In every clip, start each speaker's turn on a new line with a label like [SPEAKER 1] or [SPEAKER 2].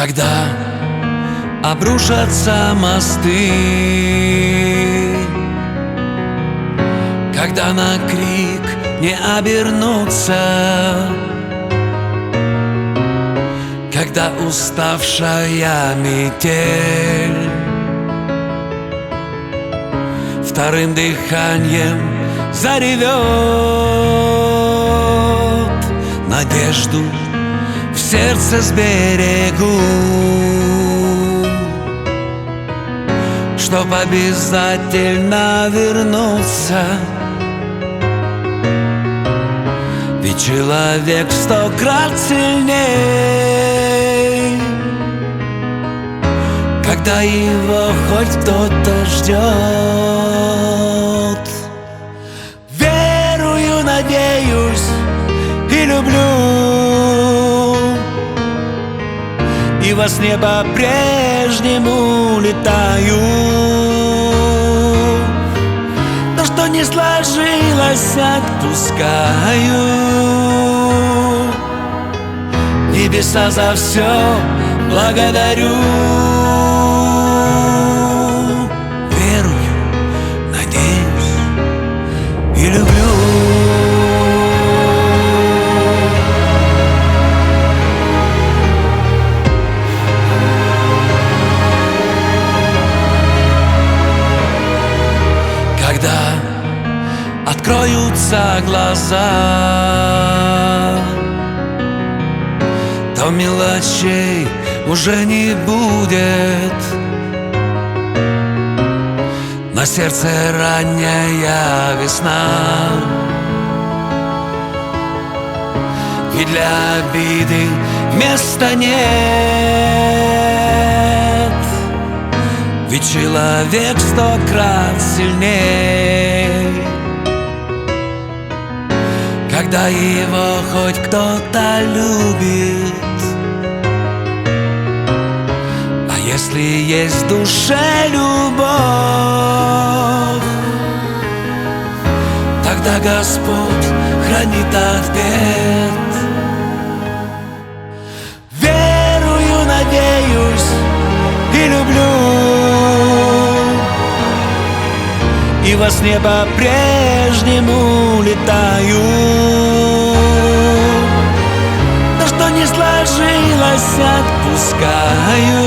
[SPEAKER 1] Когда обрушатся мосты, когда на крик не обернуться, когда уставшая метель вторым дыханием заревет надежду в сердце сберегу, чтоб обязательно вернуться. Ведь человек 100 крат сильней, когда его хоть кто-то ждет. Верую, надеюсь и люблю, и во сне по-прежнему летаю. То, что не сложилось, отпускаю. Небеса за все благодарю. Верую, надеюсь и люблю. Когда откроются глаза, то мелочей уже не будет. На сердце ранняя весна, и для обиды места нет. Ведь человек 100 крат сильней, когда его хоть кто-то любит. А если есть в душе любовь, тогда Господь хранит от бед. Верую, надеюсь и люблю, и во сне по-прежнему летаю. То, что не сложилось, отпускаю.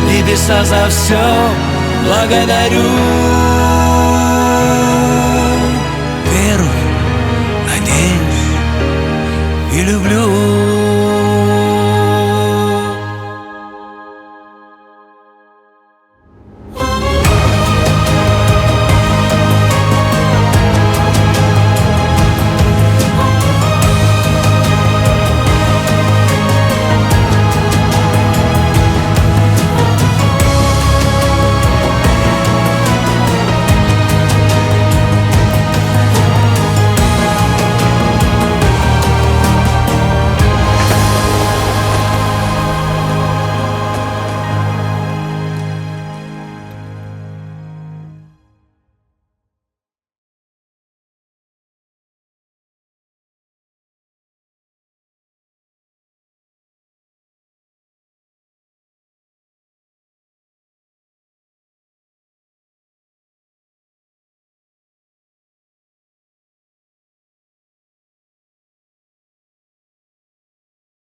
[SPEAKER 1] Небеса за все благодарю.